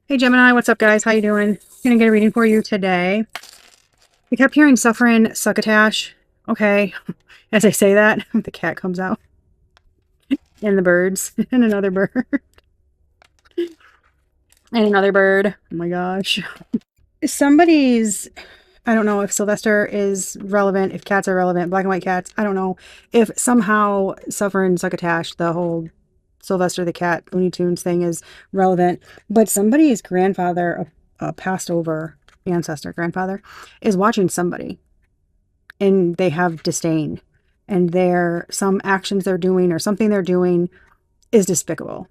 Hey Gemini, what's up guys? How you doing? I'm gonna get a reading for you today. We kept hearing suffering, succotash. Okay. As I say that, the cat comes out. And the birds. And another bird. And another bird. Oh my gosh. Somebody's I don't know if Sylvester is relevant, if cats are relevant, black and white cats. I don't know if somehow suffering, succotash, the whole Sylvester the cat Looney Tunes thing is relevant. But somebody's grandfather, a passed over ancestor grandfather, is watching somebody and they have disdain, and their some actions they're doing or something they're doing is despicable.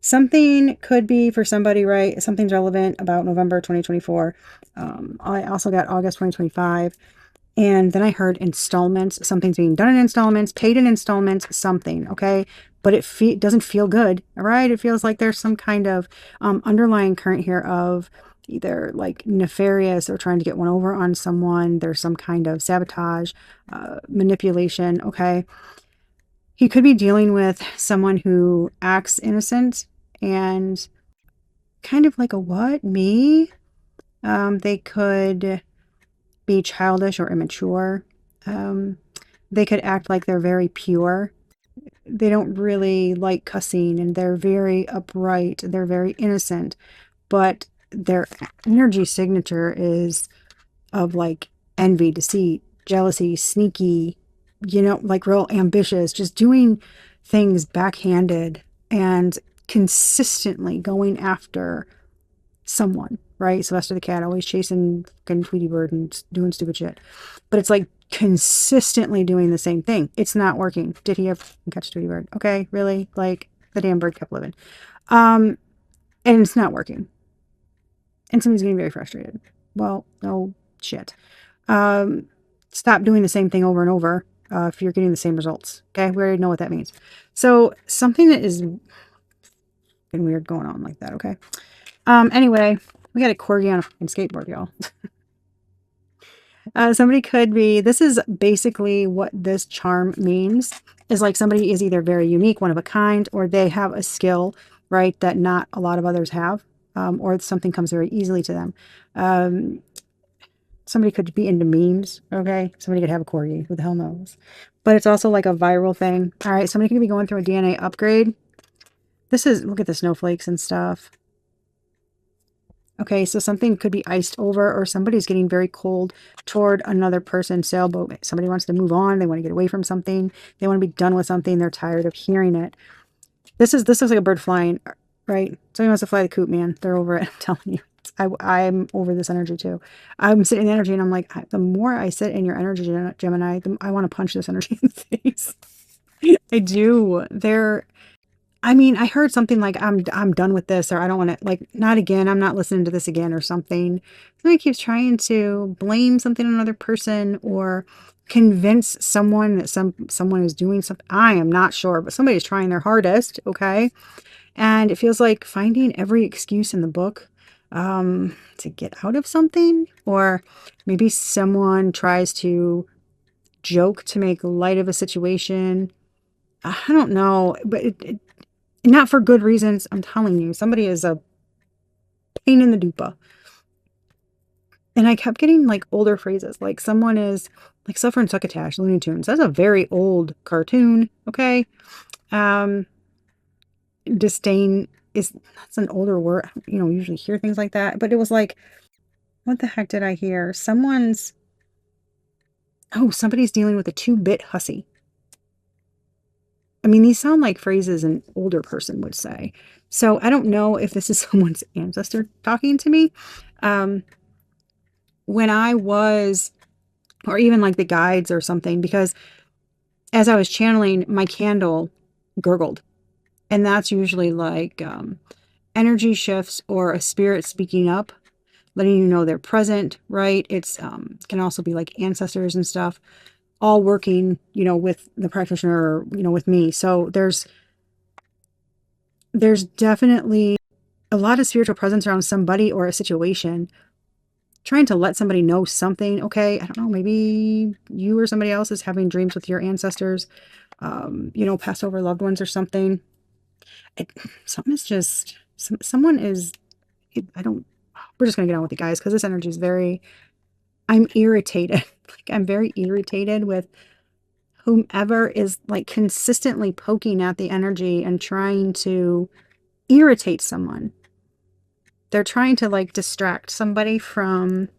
Something could be for somebody, right? Something's relevant about November 2024. I also got August 2025. And then I heard installments. Something's being done in installments, paid in installments, something, okay? But it doesn't feel good, all right? It feels like there's some kind of underlying current here of either like nefarious or trying to get one over on someone. There's some kind of sabotage, manipulation, okay? He could be dealing with someone who acts innocent and kind of like a what? Me? They could be childish or immature. They could act like they're very pure. They don't really like cussing and they're very upright. They're very innocent, but their energy signature is of like envy, deceit, jealousy, sneaky, like real ambitious, just doing things backhanded and consistently going after someone, right? Sylvester the cat always chasing fucking Tweety Bird and doing stupid shit. But it's like consistently doing the same thing. It's not working. Did he ever catch Tweety Bird? Okay, really? Like the damn bird kept living. And it's not working. And somebody's getting very frustrated. Well, no shit. Stop doing the same thing over and over if you're getting the same results. Okay, we already know what that means. So something that is weird going on like that. Okay. Anyway, we got a corgi on a fucking skateboard, y'all. Somebody could be, this is basically what this charm means, is like somebody is either very unique, one of a kind, or they have a skill, right, that not a lot of others have, or something comes very easily to them. Somebody could be into memes, okay? Somebody could have a corgi, who the hell knows? But it's also like a viral thing. All right, somebody could be going through a DNA upgrade. This is, look at the snowflakes and stuff. Okay, so something could be iced over or somebody's getting very cold toward another person's sailboat. Somebody wants to move on. They want to get away from something. They want to be done with something. They're tired of hearing it. This looks like a bird flying, right? Somebody wants to fly the coop, man. They're over it. I'm telling you. I'm over this energy too. I'm sitting in the energy and I'm like, the more I sit in your energy, Gemini, I want to punch this energy in the face. I do. I mean, I heard something like I'm done with this, or I don't want to, like, not again. I'm not listening to this again, or something. Somebody keeps trying to blame something on another person or convince someone that someone is doing something. I am not sure, but somebody's trying their hardest, okay? And it feels like finding every excuse in the book to get out of something, or maybe someone tries to joke to make light of a situation. I don't know, but not for good reasons. I'm telling you, somebody is a pain in the dupa. And I kept getting like older phrases, like someone is like Suffer and Succotash, Looney Tunes. That's a very old cartoon, okay? Um, disdain that's an older word. I don't, usually hear things like that. But it was like, what the heck did I hear? Somebody's dealing with a 2-bit hussy. I mean, these sound like phrases an older person would say. So I don't know if this is someone's ancestor talking to me. When I was, or even like the guides or something, because as I was channeling, my candle gurgled. And that's usually like energy shifts or a spirit speaking up, letting you know they're present, right? It can also be like ancestors and stuff, all working, with the practitioner, or, with me. So there's definitely a lot of spiritual presence around somebody or a situation, trying to let somebody know something. Okay, I don't know, maybe you or somebody else is having dreams with your ancestors, passed over loved ones or something. Something is just, someone is we're just going to get on with it, guys, because this energy is I'm irritated. Like, I'm very irritated with whomever is like consistently poking at the energy and trying to irritate someone. They're trying to like distract somebody from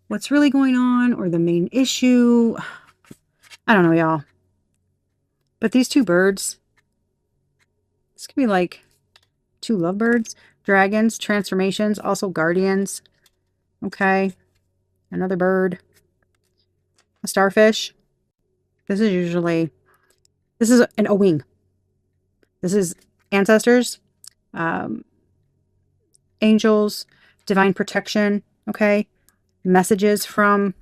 what's really going on or the main issue. I don't know, y'all. But these two birds, this could be like two lovebirds, dragons, transformations, also guardians. Okay. Another bird. A starfish. This is a wing. This is ancestors, um, angels, divine protection. Okay. Messages from,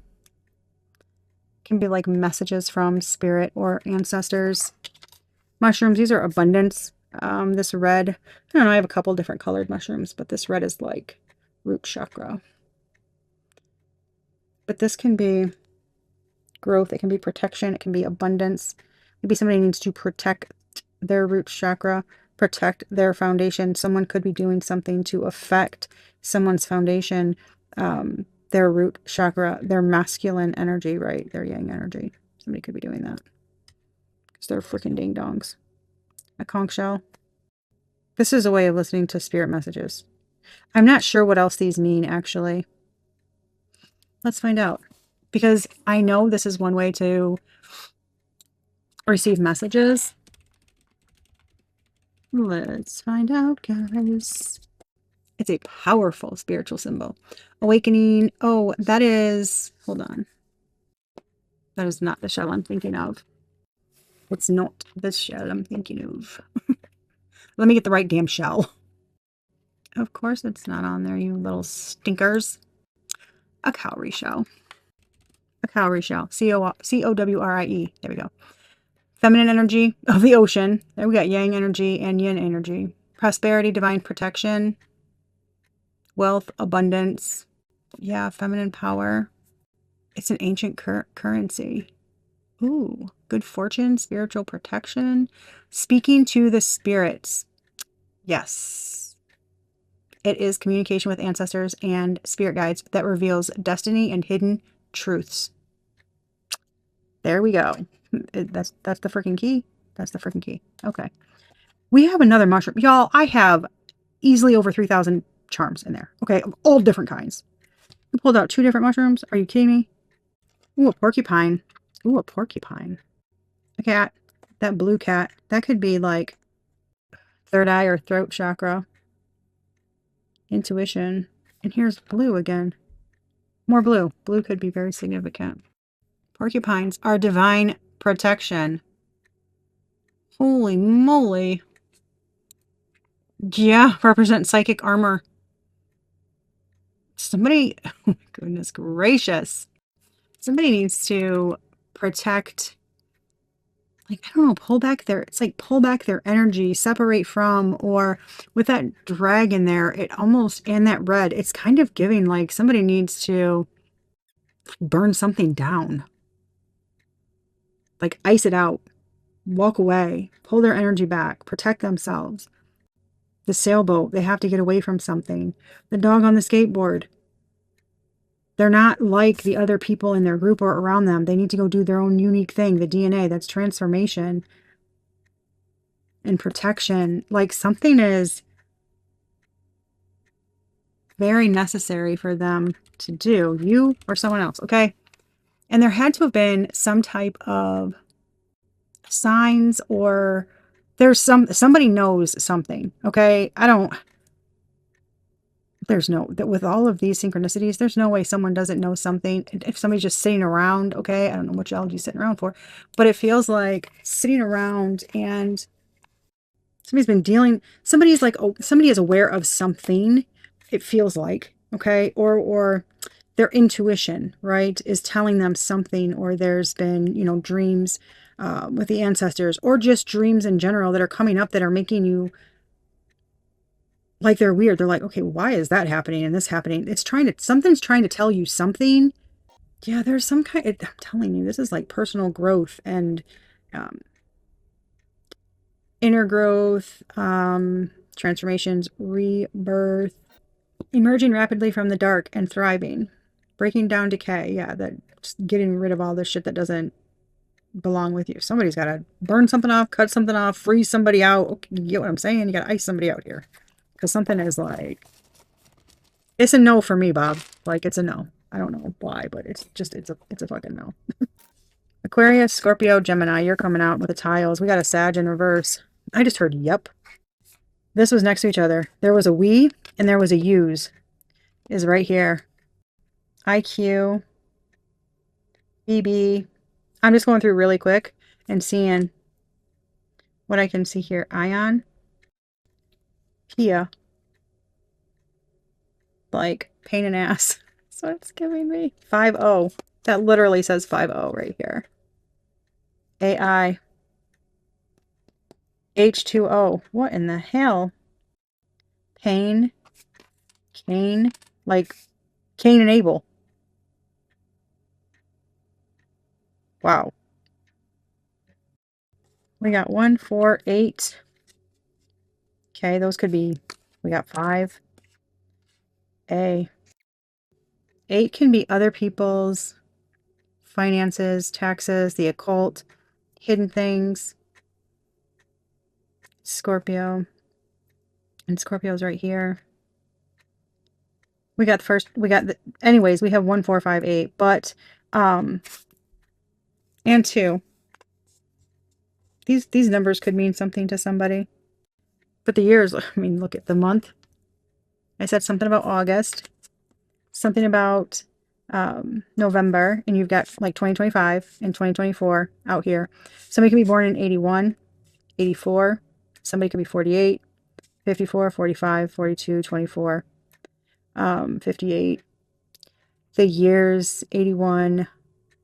can be like messages from spirit or ancestors. Mushrooms, these are abundance. This red, I don't know, I have a couple different colored mushrooms, but this red is like root chakra. But this can be growth, it can be protection, it can be abundance. Maybe somebody needs to protect their root chakra, protect their foundation. Someone could be doing something to affect someone's foundation, their root chakra, their masculine energy, right? Their yang energy. Somebody could be doing that because they're freaking ding dongs. A conch shell. This is a way of listening to spirit messages. I'm not sure what else these mean, actually. Let's find out. Because I know this is one way to receive messages. Let's find out, guys. It's a powerful spiritual symbol. Awakening. Oh, that is... Hold on. That is not the shell I'm thinking of. It's not the shell I'm thinking of. Let me get the right damn shell. Of course it's not on there, you little stinkers. A cowrie shell. A cowrie shell. C-O-W-R-I-E. There we go. Feminine energy of the ocean. There we got yang energy and yin energy. Prosperity, divine protection. Wealth, abundance. Yeah, feminine power. It's an ancient currency. Ooh, good fortune, spiritual protection. Speaking to the spirits. Yes. It is communication with ancestors and spirit guides that reveals destiny and hidden truths. There we go. That's the freaking key. That's the freaking key. Okay. We have another mushroom. Y'all, I have easily over 3,000 charms in there. Okay, of all different kinds. I pulled out 2 different mushrooms. Are you kidding me? Ooh, a porcupine. Ooh, a porcupine. A cat. That blue cat. That could be like third eye or throat chakra. Intuition. And here's blue again. More blue. Blue could be very significant. Porcupines are divine protection. Holy moly. Yeah, represent psychic armor. Somebody, oh goodness gracious. Somebody needs to protect, like, I don't know, pull back their energy, separate from, or with that dragon there, it almost, and that red, it's kind of giving like somebody needs to burn something down. Like ice it out, walk away, pull their energy back, protect themselves. The sailboat, they have to get away from something. The dog on the skateboard, they're not like the other people in their group or around them. They need to go do their own unique thing. The DNA, that's transformation and protection. Like something is very necessary for them to do. You or someone else, okay? And there had to have been some type of signs, or there's somebody knows something, okay? With all of these synchronicities, there's no way someone doesn't know something. If somebody's just sitting around, okay, I don't know what y'all be sitting around for, but it feels like sitting around and somebody's been dealing, somebody's like, oh, somebody is aware of something, it feels like, okay, or their intuition, right, is telling them something, or there's been, dreams with the ancestors, or just dreams in general that are coming up that are making you like they're weird. They're like, okay, why is that happening and this happening? Something's trying to tell you something. Yeah, there's some kind, I'm telling you, this is like personal growth and inner growth, transformations, rebirth. Emerging rapidly from the dark and thriving. Breaking down decay. Yeah, that just getting rid of all this shit that doesn't belong with you. Somebody's got to burn something off, cut something off, freeze somebody out. Okay, you get what I'm saying? You got to ice somebody out here. Because something is like, it's a no for me, Bob. Like, it's a no. I don't know why, but it's a fucking no. Aquarius, Scorpio, Gemini, you're coming out with the tiles. We got a Sag in reverse. I just heard yep. This was next to each other. There was a we and there was a use. Is right here. IQ, BB. I'm just going through really quick and seeing what I can see here. Ion, Pia. Like, pain in ass. So it's giving me 5-0. That literally says 5-0 right here. AI. H2O. What in the hell? Pain. Cain. Like, Cain and Abel. Wow. We got 1, 4, 8. Okay, those could be, we got 5. A. 8 can be other people's finances, taxes, the occult, hidden things. Scorpio. And Scorpio's right here. We got the first, we got the, anyways, we have 1, 4, 5, 8, but, and 2. These numbers could mean something to somebody. But the years, I mean, look at the month. I said something about August, something about November, and you've got like 2025 and 2024 out here. Somebody could be born in 81, 84. Somebody could be 48, 54, 45, 42, 24, 58. The years 81,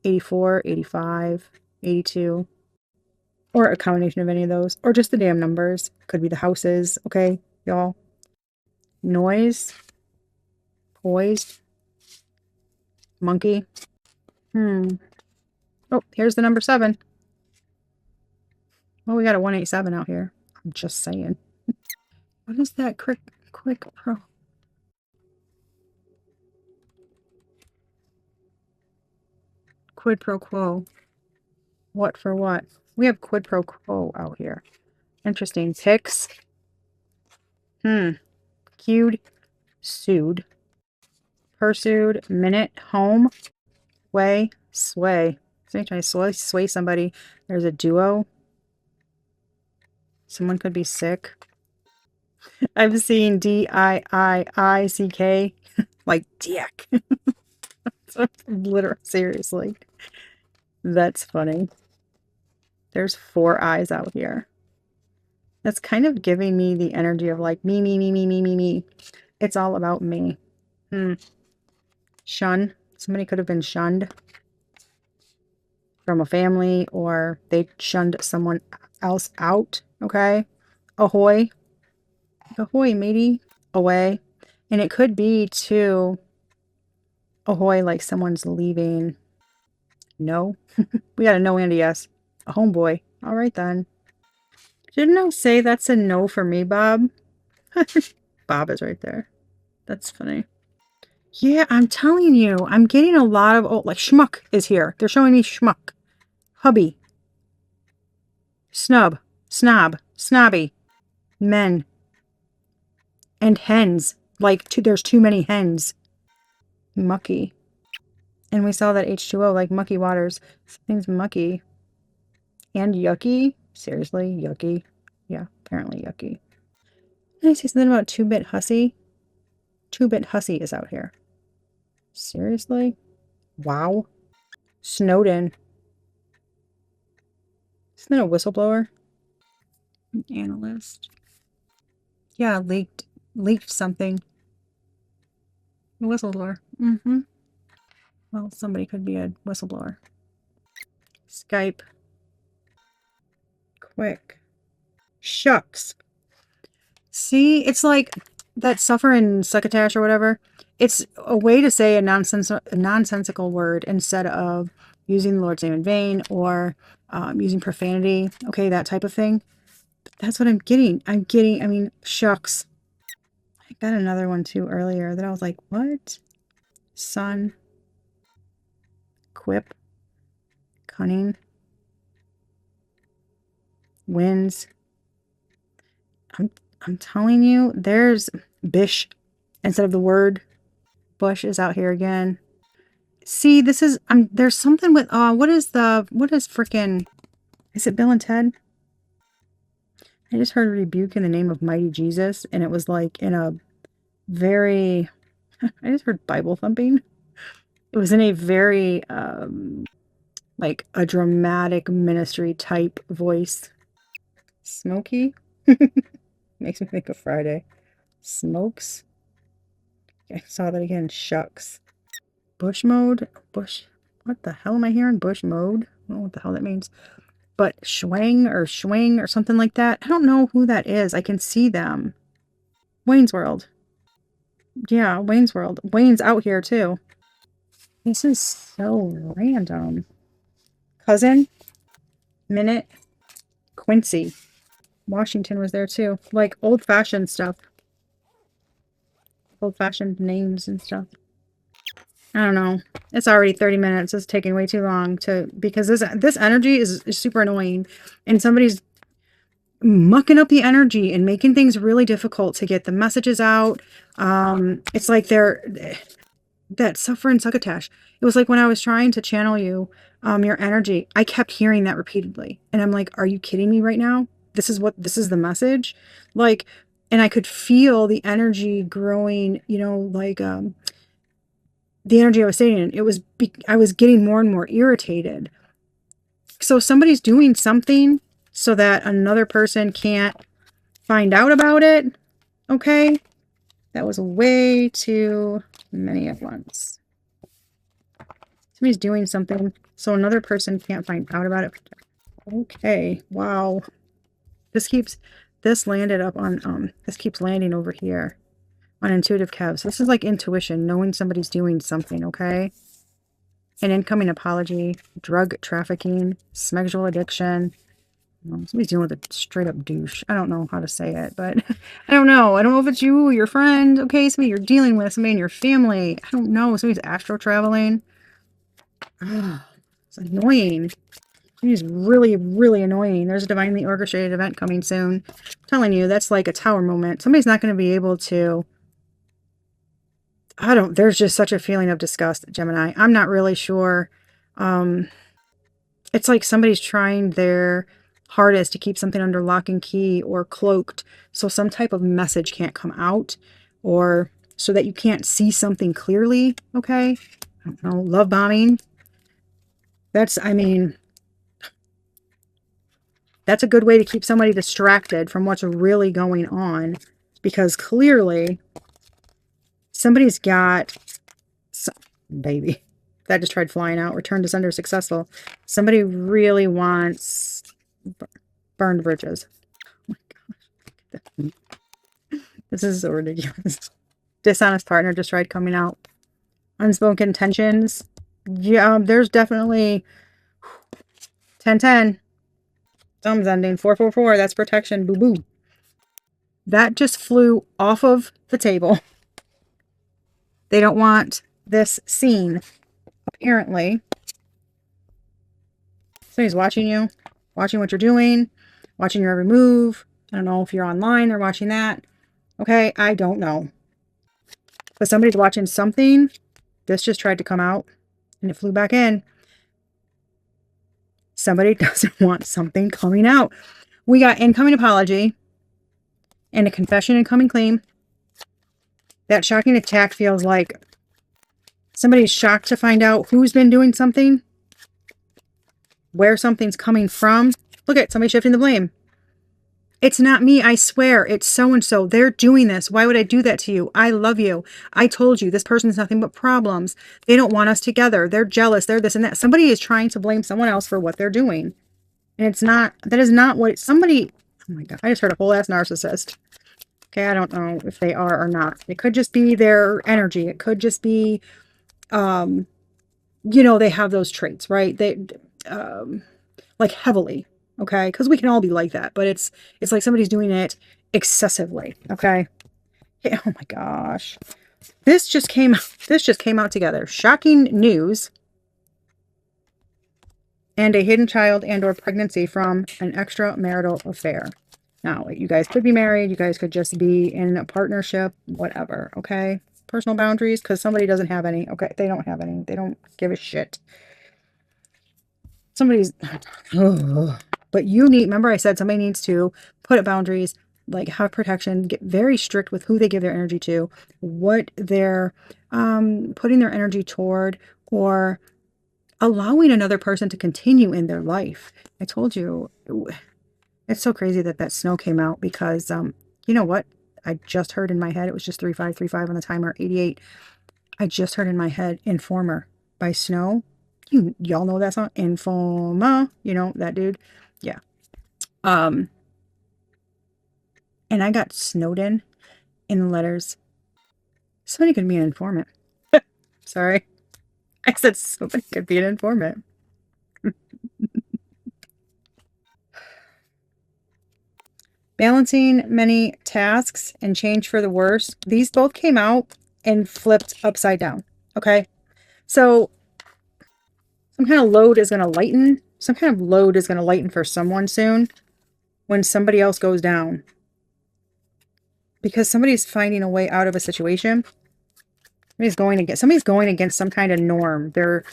84, 85, 82. Or a combination of any of those. Or just the damn numbers. Could be the houses. Okay, y'all. Noise. Poised. Monkey. Oh, here's the number 7. Well, we got a 187 out here. I'm just saying. What is that quick pro? Quid pro quo. What for what? We have quid pro quo out here. Interesting. Picks. Cued. Sued. Pursued. Minute. Home. Way. Sway. Somebody trying to sway somebody. There's a duo. Someone could be sick. I've seen DIIICK. Like dick. Literally, seriously. That's funny. There's 4 eyes out here. That's kind of giving me the energy of like me, me, me, me, me, me, me. It's all about me. Shun. Somebody could have been shunned from a family, or they shunned someone else out. Okay. Ahoy. Ahoy, matey. Away. And it could be to ahoy, like someone's leaving. No. We got a no and a yes. A homeboy. All right then. Didn't I say that's a no for me, Bob? Bob is right there. That's funny. Yeah, I'm telling you. I'm getting a lot of, oh, like schmuck is here. They're showing me schmuck. Hubby. Snub. Snob. Snobby. Men. And hens. Like, there's too many hens. Mucky. And we saw that H2O, like mucky waters. Something's mucky. And yucky? Seriously? Yucky? Yeah, apparently yucky. Can I say something about 2-bit hussy? 2-bit hussy is out here. Seriously? Wow. Snowden. Isn't that a whistleblower? An analyst. Yeah, leaked something. A whistleblower. Well, somebody could be a whistleblower. Skype. Quick. Shucks. See, it's like that suffer and succotash or whatever. It's a way to say a nonsensical word instead of using the Lord's name in vain or using profanity. Okay, that type of thing. But that's what I'm getting. I mean, shucks. got another one too earlier that I was like, what? Sun, quip, cunning, winds. I'm telling you, there's bish instead of the word. Bush is out here again. See, this is there's something with what is freaking, is it Bill and Ted? I just heard rebuke in the name of mighty Jesus, and it was like in a very I just heard Bible thumping. It was in a very like a dramatic ministry type voice. Smoky? Makes me think of Friday. Smokes. I saw that again. Shucks. Bush mode? Bush. What the hell am I hearing? Bush mode? I don't know what the hell that means. But swing or something like that. I don't know who that is. I can see them. Wayne's World. Yeah, Wayne's World. Wayne's out here too. This is so random. Cousin. Minute. Quincy. Washington was there too. Like old-fashioned stuff. Old-fashioned names and stuff. I don't know. It's already 30 minutes. It's taking way too long because this energy is super annoying, and somebody's mucking up the energy and making things really difficult to get the messages out. It's like that suffering succotash. It was like when I was trying to channel you, your energy, I kept hearing that repeatedly. And I'm like, are you kidding me right now? This is the message. Like, and I could feel the energy growing, like, the energy I was staying in. I was getting more and more irritated. So somebody's doing something so that another person can't find out about it. Okay. That was way too many at once. Somebody's doing something so another person can't find out about it. Okay. Wow. This landed up on, this keeps landing over here on intuitive Kev. So this is like intuition, knowing somebody's doing something, okay? An incoming apology, drug trafficking, sexual addiction. Somebody's dealing with a straight up douche. I don't know how to say it, but I don't know. I don't know if it's you, your friend, okay? Somebody you're dealing with, somebody in your family. I don't know. Somebody's astral traveling. It's annoying. Somebody's really, really annoying. There's a divinely orchestrated event coming soon. I'm telling you, that's like a tower moment. Somebody's not going to be able to. There's just such a feeling of disgust, Gemini. I'm not really sure. It's like somebody's trying their hardest to keep something under lock and key or cloaked so some type of message can't come out, or so that you can't see something clearly, okay? I don't know, love bombing. That's a good way to keep somebody distracted from what's really going on, because clearly somebody's got baby that just tried flying out. Return to sender successful. Somebody really wants burned bridges. Oh my gosh. This is so ridiculous. Dishonest partner just tried coming out. Unspoken tensions. Yeah, there's definitely 10-10. Thumbs ending. 444. That's protection. Boo boo. That just flew off of the table. They don't want this seen, apparently. Somebody's watching you, watching what you're doing, watching your every move. I don't know if you're online, they're watching that. Okay, I don't know. But somebody's watching something. This just tried to come out, and it flew back in. Somebody doesn't want something coming out. We got incoming apology and a confession and coming clean. That shocking attack feels like somebody's shocked to find out who's been doing something, where something's coming from. Look at somebody shifting the blame. It's not me, I swear. It's so-and-so. They're doing this. Why would I do that to you? I love you. I told you this person's nothing but problems. They don't want us together. They're jealous. They're this and that. Somebody is trying to blame someone else for what they're doing. And it's not, that is not what somebody, oh my God, I just heard a whole ass narcissist. Okay, I don't know if they are or not. It could just be their energy. It could just be, they have those traits, right? They, like heavily, okay? Because we can all be like that, but it's like somebody's doing it excessively, okay? Oh my gosh. This just came out together. Shocking news. And a hidden child and or pregnancy from an extramarital affair. Now, you guys could be married. You guys could just be in a partnership, whatever, okay? Personal boundaries, because somebody doesn't have any, okay? They don't have any. They don't give a shit. Somebody's, but you need, remember I said somebody needs to put up boundaries, like have protection, get very strict with who they give their energy to, what they're putting their energy toward, or allowing another person to continue in their life. I told you, it's so crazy that that snow came out because, you know what? I just heard in my head, it was just 3535 on the timer, 88. I just heard in my head, Informer by Snow. Y'all know that song? Informer. You know, that dude? Yeah. And I got snowed in the letters. Somebody could be an informant. Sorry. I said somebody could be an informant. Balancing many tasks and change for the worse. These both came out and flipped upside down. Okay. So some kind of load is going to lighten. Some kind of load is going to lighten for someone soon when somebody else goes down. Because somebody's finding a way out of a situation. Somebody's going against some kind of norm. They're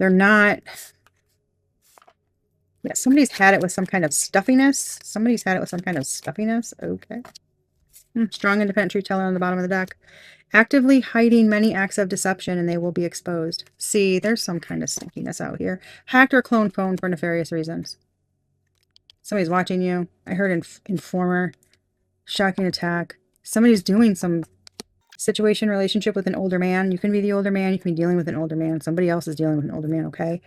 not. Yeah, somebody's had it with some kind of stuffiness. Somebody's had it with some kind of stuffiness. Okay. Strong independent truth teller on the bottom of the deck. Actively hiding many acts of deception and they will be exposed. See, there's some kind of sneakiness out here. Hacked or cloned phone for nefarious reasons. Somebody's watching you. I heard informer. Shocking attack. Somebody's doing some situation, relationship with an older man. You can be the older man. You can be dealing with an older man. Somebody else is dealing with an older man, okay?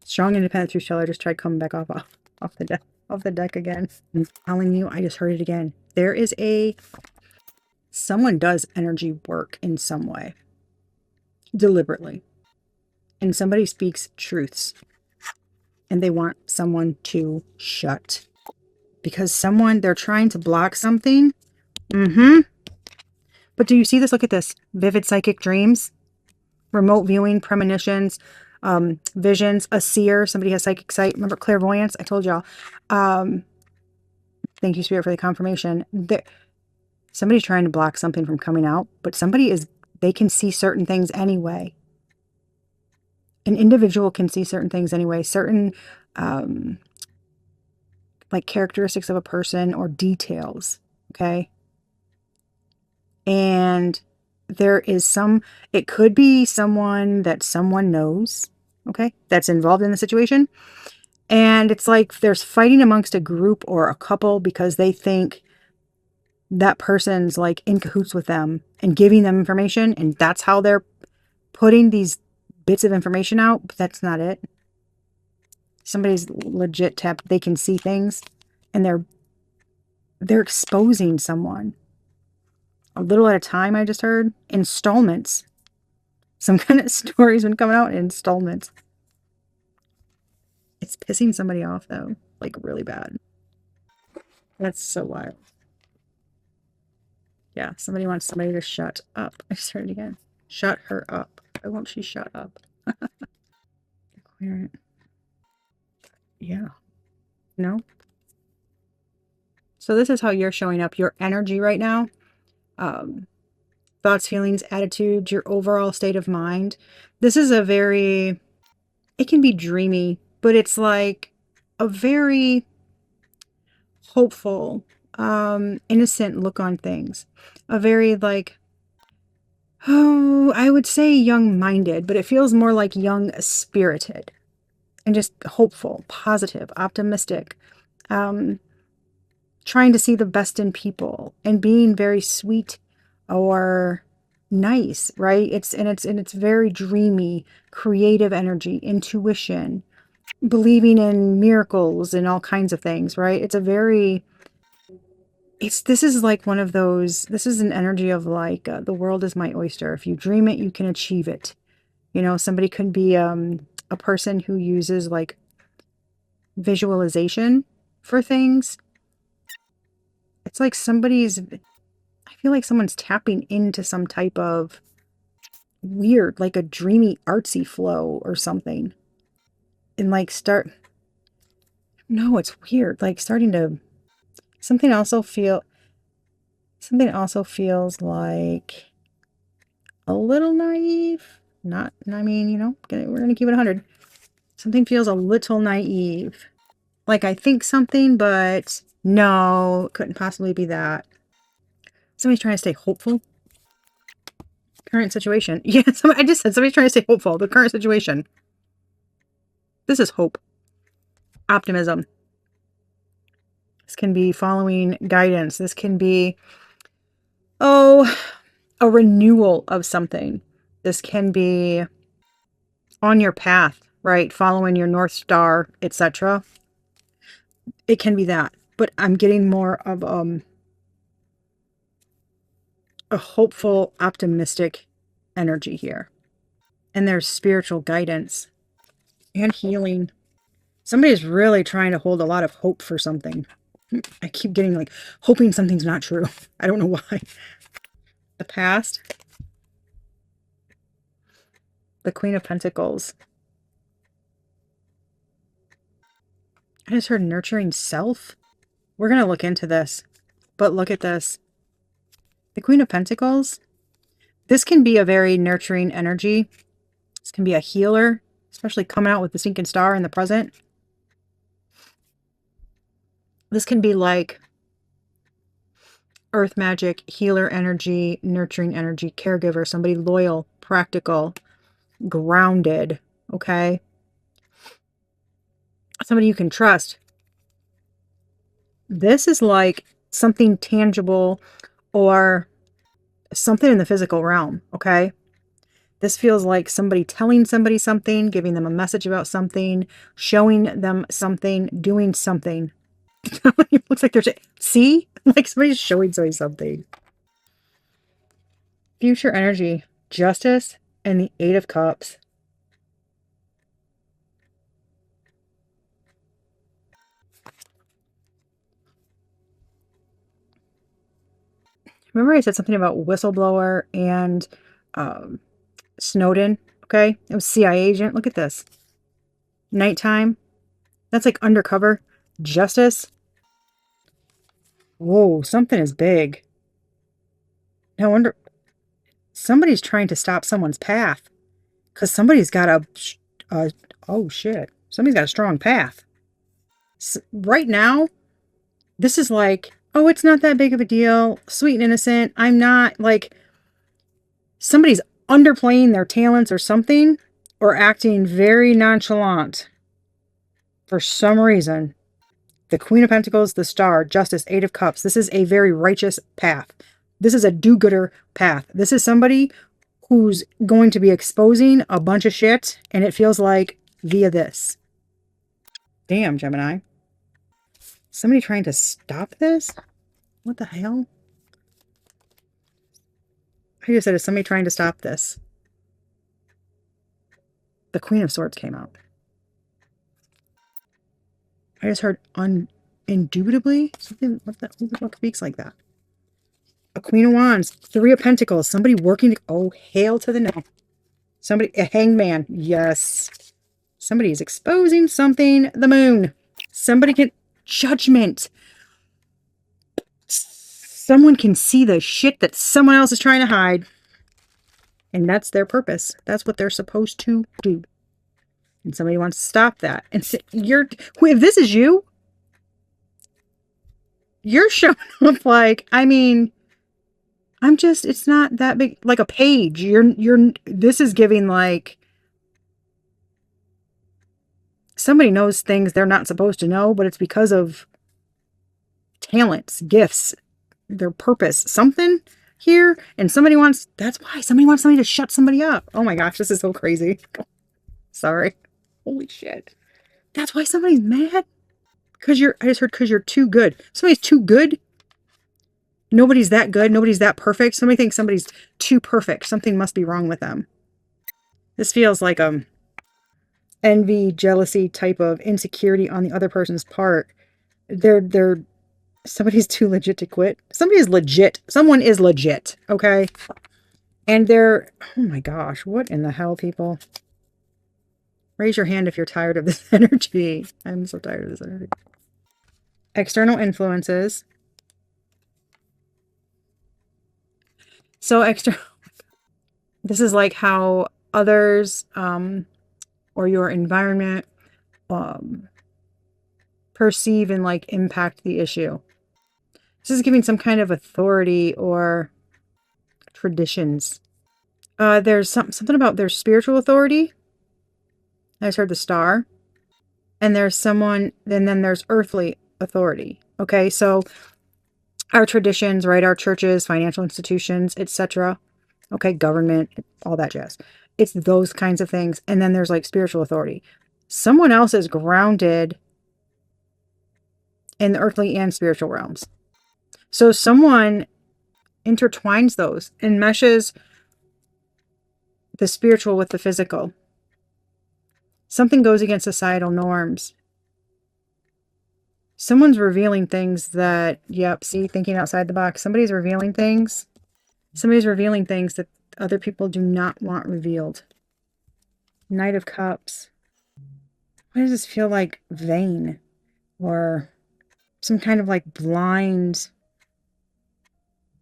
Strong independent truth teller just tried coming back off the deck again. I'm telling you, I just heard it again. There is someone does energy work in some way. Deliberately. And somebody speaks truths. And they want someone to shut. Because they're trying to block something. But do you see this? Look at this. Vivid psychic dreams. Remote viewing, premonitions, visions, a seer. Somebody has psychic sight. Remember clairvoyance? I told y'all. Thank you, Spirit, for the confirmation. Somebody's trying to block something from coming out, but they can see certain things anyway. An individual can see certain things anyway. Certain, like characteristics of a person or details. Okay. And there is it could be someone that someone knows, okay, that's involved in the situation. And it's like there's fighting amongst a group or a couple because they think that person's like in cahoots with them and giving them information. And that's how they're putting these bits of information out. But that's not it. Somebody's legit tapped. They can see things and they're exposing someone. A little at a time, I just heard. Installments. Some kind of story's been coming out in installments. It's pissing somebody off, though. Like, really bad. That's so wild. Yeah, somebody wants somebody to shut up. I just heard it again. Shut her up. Why won't she shut up? Clear it. Yeah. No? So this is how you're showing up. Your energy right now. Thoughts, feelings, attitudes, your overall state of mind. This is it can be dreamy, but it's like a very hopeful, innocent look on things. A very like, I would say young-minded, but it feels more like young-spirited and just hopeful, positive, optimistic, trying to see the best in people and being very sweet or nice, right? It's very dreamy, creative energy, intuition, believing in miracles and all kinds of things, right? This is like one of those, this is an energy of like, the world is my oyster. If you dream it, you can achieve it. You know, somebody could be a person who uses like visualization for things. It's like somebody's feel like someone's tapping into some type of weird, like a dreamy, artsy flow or something. And like no, it's weird. Like starting to, something also feels like a little naive. Not, I mean, you know, we're going to keep it 100. Something feels a little naive. Like I think something, but no, it couldn't possibly be that. Somebody's trying to stay hopeful. Current situation. Yeah, I just said somebody's trying to stay hopeful. The current situation. This is hope. Optimism. This can be following guidance. This can be, oh, a renewal of something. This can be on your path, right? Following your North Star, etc. It can be that. But I'm getting more of a hopeful, optimistic energy here. And there's spiritual guidance and healing. Somebody's really trying to hold a lot of hope for something. I keep getting like hoping something's not true. I don't know why. The past. The Queen of Pentacles. I just heard nurturing self. We're going to look into this. But look at this. The Queen of Pentacles. This can be a very nurturing energy. This can be a healer, especially coming out with the sinking star in the present. This can be like earth magic, healer energy, nurturing energy, caregiver, somebody loyal, practical, grounded, okay? Somebody you can trust. This is like something tangible or something in the physical realm, okay? This feels like somebody telling somebody something, giving them a message about something, showing them something, doing something. It looks like there's a, see? Like somebody's showing somebody something. Future energy, justice, and the Eight of Cups. Remember I said something about whistleblower and Snowden? Okay, it was CIA agent. Look at this. Nighttime. That's like undercover. Justice. Whoa, something is big. No wonder somebody's trying to stop someone's path. Because somebody's got oh shit. Somebody's got a strong path. Right now, this is like, oh, it's not that big of a deal. Sweet and innocent. I'm not like, somebody's underplaying their talents or something, or acting very nonchalant for some reason. The Queen of Pentacles, the Star, Justice, Eight of Cups. This is a very righteous path. This is a do-gooder path. This is somebody who's going to be exposing a bunch of shit, and it feels like via this. Damn, Gemini. Somebody trying to stop this? What the hell? I just said, is somebody trying to stop this? The Queen of Swords came out. I just heard indubitably something. What speaks like that? A Queen of Wands, Three of Pentacles. Somebody working. Oh, hail to the no. Somebody, a hangman. Yes. Somebody is exposing something. The moon. Somebody can judgment. Someone can see the shit that someone else is trying to hide. And that's their purpose. That's what they're supposed to do. And somebody wants to stop that. And so if this is you, you're showing up like, I mean, it's not that big, like a page. This is giving like, somebody knows things they're not supposed to know, but it's because of talents, gifts, their purpose, something here. And that's why somebody wants somebody to shut somebody up. Oh my gosh, this is so crazy. Sorry. Holy shit. That's why somebody's mad. I just heard because you're too good. Somebody's too good. Nobody's that good. Nobody's that perfect. Somebody thinks somebody's too perfect. Something must be wrong with them. This feels like envy, jealousy type of insecurity on the other person's part. They're Somebody's too legit to quit. Somebody is legit. Someone is legit, okay? And they're, oh my gosh, what in the hell, people? Raise your hand if you're tired of this energy. I'm so tired of this energy. External influences. So this is like how others or your environment perceive and like impact the issue. This is giving some kind of authority or traditions. There's something about their spiritual authority. I just heard the star. And there's someone, and then there's earthly authority. Okay, so our traditions, right? Our churches, financial institutions, etc. Okay, government, all that jazz. It's those kinds of things. And then there's like spiritual authority. Someone else is grounded in the earthly and spiritual realms. So someone intertwines those and meshes the spiritual with the physical. Something goes against societal norms. Someone's revealing things that, yep, see, thinking outside the box. Somebody's revealing things. Somebody's revealing things that other people do not want revealed. Knight of Cups. Why does this feel like vain? Or some kind of like blind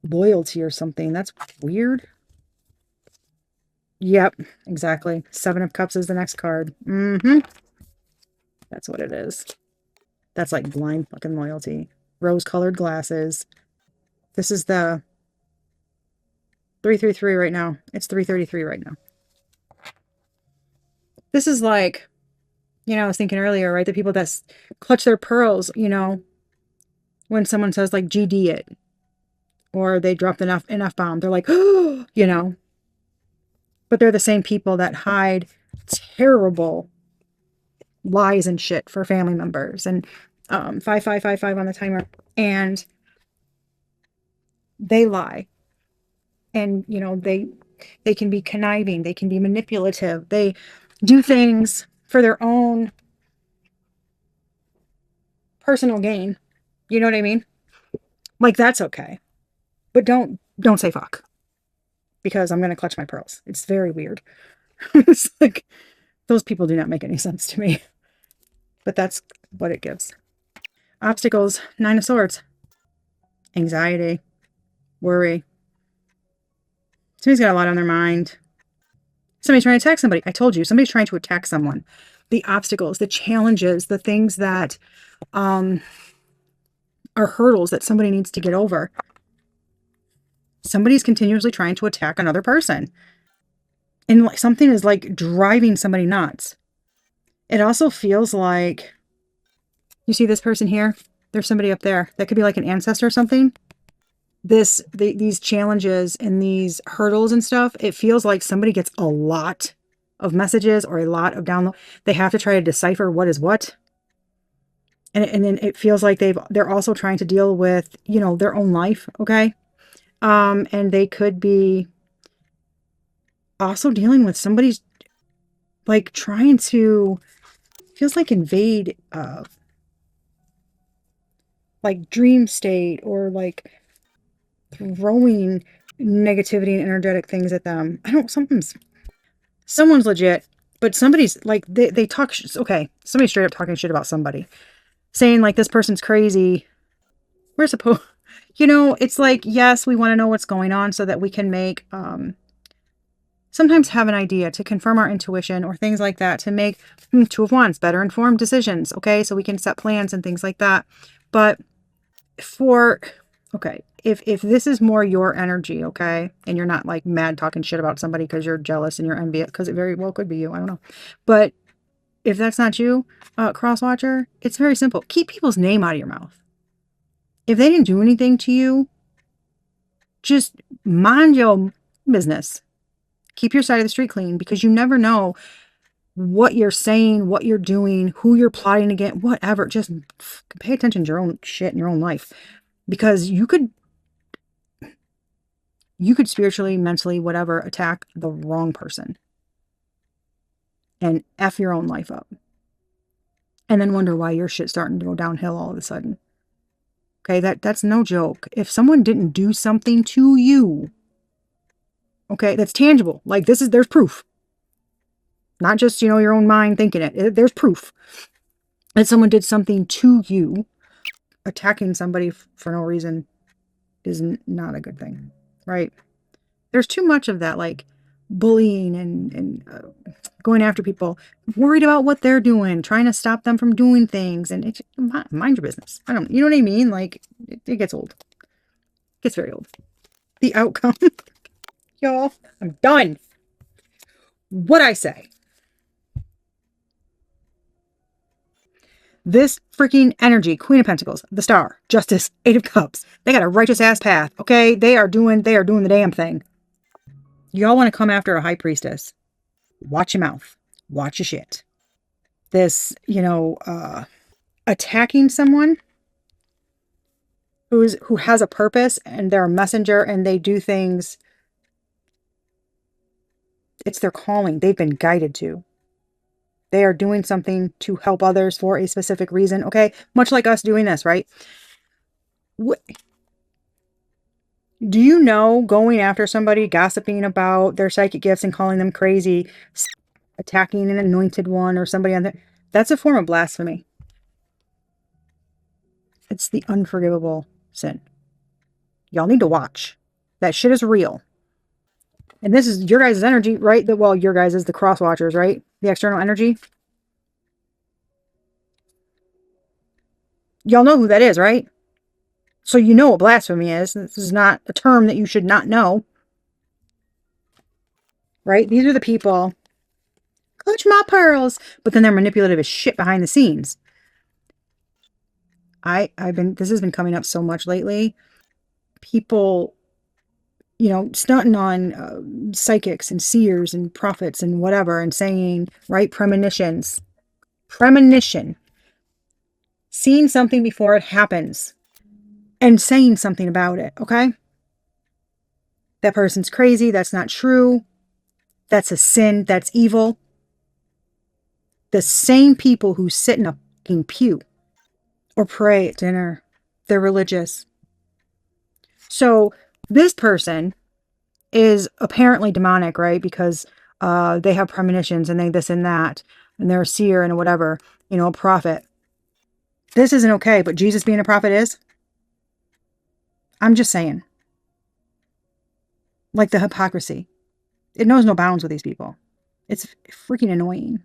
loyalty or something. That's weird. Yep, exactly. Seven of Cups is the next card. That's what it is. That's like blind fucking loyalty. Rose-colored glasses. This is the 333 right now. It's 333 right now. This is like, I was thinking earlier, right? The people that clutch their pearls, when someone says like GD it, or they dropped an F-bomb, they're like, oh, But they're the same people that hide terrible lies and shit for family members. And 5555 on the timer. And they lie. And, they can be conniving. They can be manipulative. They do things for their own personal gain. You know what I mean? Like, that's okay. But don't say fuck. Because I'm going to clutch my pearls. It's very weird. It's like, those people do not make any sense to me. But that's what it gives. Obstacles, 9 of Swords. Anxiety. Worry. Somebody's got a lot on their mind. Somebody's trying to attack somebody. I told you, somebody's trying to attack someone. The obstacles, the challenges, the things that are hurdles that somebody needs to get over. Somebody's continuously trying to attack another person. And like something is like driving somebody nuts. It also feels like, you see this person here? There's somebody up there. That could be like an ancestor or something. These challenges and these hurdles and stuff, it feels like somebody gets a lot of messages or a lot of download. They have to try to decipher what is what. And then it feels like they're also trying to deal with, their own life, okay? And they could be also dealing with somebody's like trying to, feels like invade like dream state, or like throwing negativity and energetic things at them. Someone's legit, but somebody's like, they talk, okay, somebody's straight up talking shit about somebody. Saying like, this person's crazy. We're supposed, it's like, yes, we want to know what's going on so that we can make, sometimes have an idea to confirm our intuition or things like that, to make Two of Wands, better informed decisions. Okay. So we can set plans and things like that. But if this is more your energy, okay, and you're not like mad talking shit about somebody because you're jealous and you're envious, because it very well could be you, I don't know. But if that's not you, cross watcher, it's very simple. Keep people's name out of your mouth. If they didn't do anything to you, just mind your business. Keep your side of the street clean, because you never know what you're saying, what you're doing, who you're plotting against, whatever. Just pay attention to your own shit in your own life, because you could spiritually, mentally, whatever, attack the wrong person and F your own life up. And then wonder why your shit's starting to go downhill all of a sudden. Okay, that's no joke. If someone didn't do something to you, okay, that's tangible. Like there's proof. Not just, your own mind thinking it. There's proof that someone did something to you. Attacking somebody for no reason is not a good thing, right? There's too much of that, like bullying and going after people, worried about what they're doing, trying to stop them from doing things, and it's mind your business. You know what I mean? Like it gets old. It gets very old. The outcome, y'all. I'm done. What I say. This freaking energy, Queen of Pentacles, the Star, Justice, Eight of Cups. They got a righteous ass path. Okay, they are doing the damn thing. Y'all want to come after a high priestess? Watch your mouth. Watch your shit. This, attacking someone who has a purpose and they're a messenger and they do things. It's their calling. They've been guided to. They are doing something to help others for a specific reason. Okay, much like us doing this, right? Do you know going after somebody, gossiping about their psychic gifts and calling them crazy, attacking an anointed one or somebody on there, that's a form of blasphemy. It's the unforgivable sin. Y'all need to watch. That shit is real. And this is your guys' energy, right? Your guys is the cross watchers, right? The external energy. Y'all know who that is, right? So you know what blasphemy is. This is not a term that you should not know. Right? These are the people. Clutch my pearls. But then they're manipulative as shit behind the scenes. This has been coming up so much lately. People, stunting on psychics and seers and prophets and whatever and saying, right, premonitions. Premonition. Seeing something before it happens and saying something about it, okay? That person's crazy. That's not true. That's a sin. That's evil. The same people who sit in a fucking pew or pray at dinner, they're religious. So this person is apparently demonic, right? Because they have premonitions and they this and that, and they're a seer and whatever, a prophet. This isn't okay, but Jesus being a prophet is. I'm just saying. Like the hypocrisy. It knows no bounds with these people. It's freaking annoying.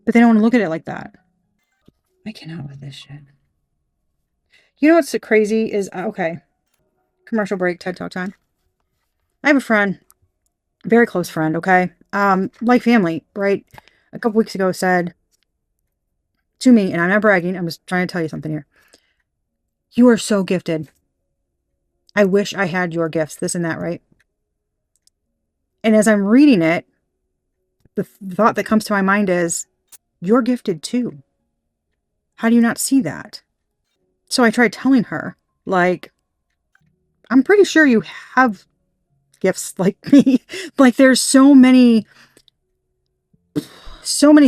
But they don't want to look at it like that. I cannot with this shit. You know what's crazy is, okay, commercial break, TED Talk time. I have a friend, very close friend, okay? Like family, right? A couple weeks ago said to me, and I'm not bragging, I'm just trying to tell you something here. You are so gifted. I wish I had your gifts, this and that, right? And as I'm reading it, the thought that comes to my mind is, you're gifted too. How do you not see that? So I tried telling her, like, I'm pretty sure you have gifts like me. Like there's so many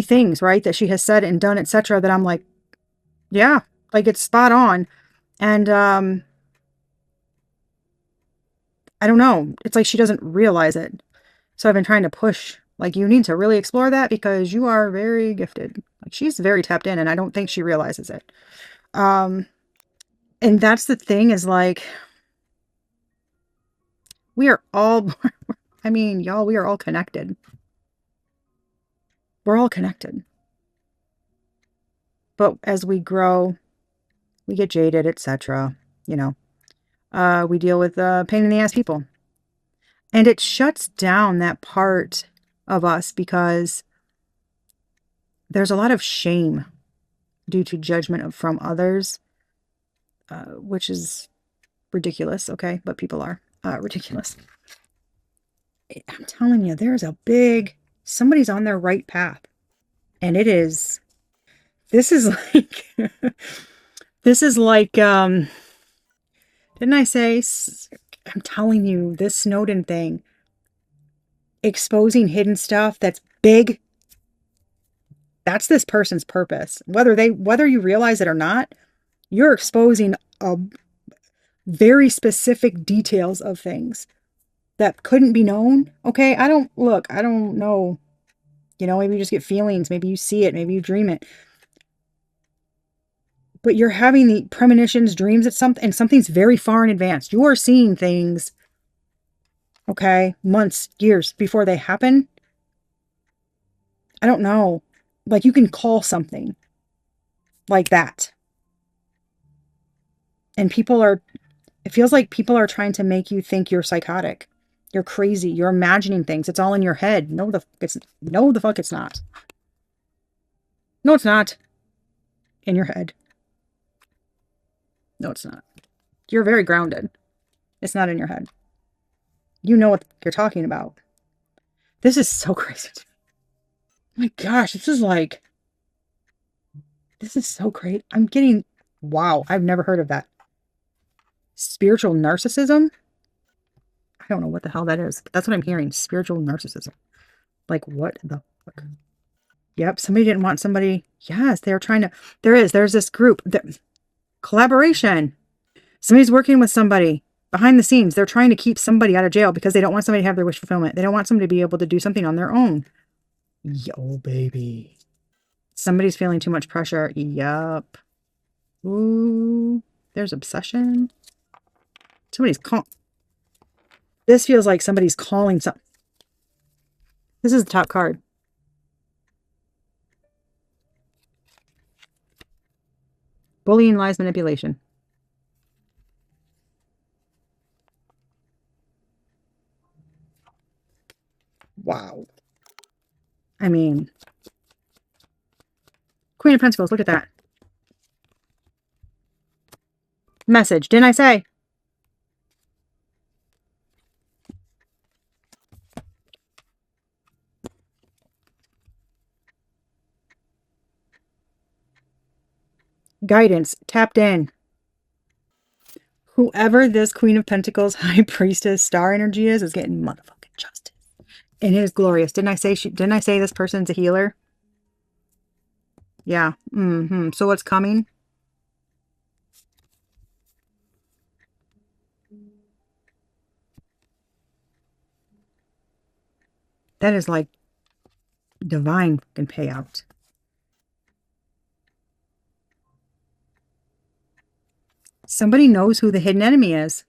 things, right, that she has said and done, etc., that I'm like, yeah, like it's spot on. And I don't know. It's like she doesn't realize it. So I've been trying to push, like, you need to really explore that because you are very gifted. Like she's very tapped in and I don't think she realizes it. And that's the thing is like, we are all, I mean, y'all, we are all connected. We're all connected. But as we grow, we get jaded, etc. We deal with pain in the ass people. And it shuts down that part of us because there's a lot of shame due to judgment from others, which is ridiculous, okay? But people are ridiculous. I'm telling you, there's somebody's on their right path. And this is like, didn't I say, I'm telling you, this Snowden thing, exposing hidden stuff that's big, that's this person's purpose. Whether you realize it or not, You're exposing a very specific details of things that couldn't be known. Okay, I don't know. Maybe you just get feelings, maybe you see it, maybe you dream it. But you're having the premonitions, dreams at something, and something's very far in advance. You are seeing things, okay, months, years before they happen. I don't know. Like you can call something like that. And it feels like people are trying to make you think you're psychotic. You're crazy. You're imagining things. It's all in your head. No, the fuck it's not. No, it's not in your head. No, it's not. You're very grounded. It's not in your head. You know what you're talking about. This is so crazy. Oh my gosh, this is so great. Wow, I've never heard of that. Spiritual narcissism? I don't know what the hell that is, but that's what I'm hearing. Spiritual narcissism. Like, what the fuck? Yep, somebody didn't want somebody. Yes, they were trying to. There's this group. Collaboration. Somebody's working with somebody behind the scenes. They're trying to keep somebody out of jail because they don't want somebody to have their wish fulfillment. They don't want somebody to be able to do something on their own. Yo, baby. Somebody's feeling too much pressure. Yup. Ooh, there's obsession. This feels like somebody's calling some. This is the top card. Bullying, lies, manipulation. Wow. I mean, Queen of Pentacles, look at that. Message, didn't I say? Guidance, tapped in. Whoever this Queen of Pentacles, High Priestess, Star energy is getting motherfucking justice. And it is glorious. Didn't I say this person's a healer? Yeah. So what's coming? That is like divine fucking payout. Somebody knows who the hidden enemy is.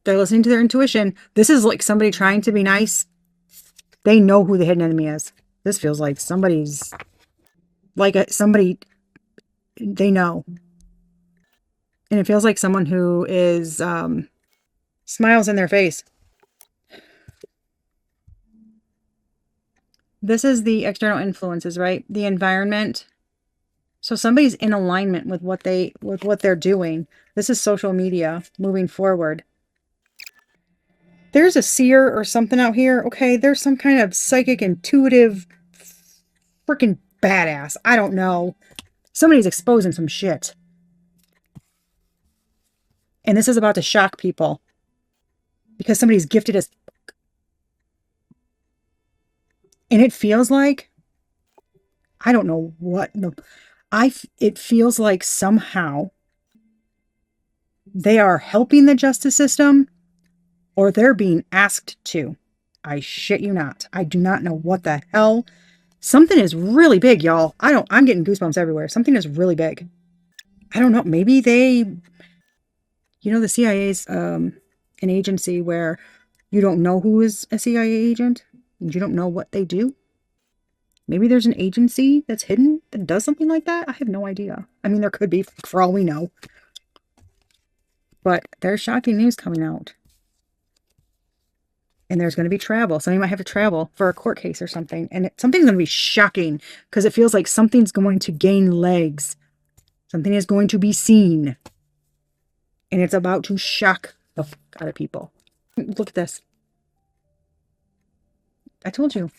They're listening to their intuition. This is like somebody trying to be nice. They know who the hidden enemy is. This feels like somebody's somebody they know. And it feels like someone who is smiles in their face. This is the external influences, right? The environment. So somebody's in alignment with what they're doing. This is social media moving forward. There's a seer or something out here. Okay, there's some kind of psychic, intuitive, freaking badass. I don't know. Somebody's exposing some shit. And this is about to shock people. Because somebody's gifted as... And it feels like... I don't know what... It feels like somehow they are helping the justice system or they're being asked to. I shit you not. I do not know what the hell. Something is really big, y'all. I'm getting goosebumps everywhere. Something is really big. I don't know. Maybe the CIA's an agency where you don't know who is a CIA agent and you don't know what they do. Maybe there's an agency that's hidden that does something like that. I have no idea. I mean, there could be for all we know. But there's shocking news coming out. And there's going to be travel. Somebody might have to travel for a court case or something. And something's going to be shocking because it feels like something's going to gain legs. Something is going to be seen. And it's about to shock the fuck out of people. Look at this. I told you.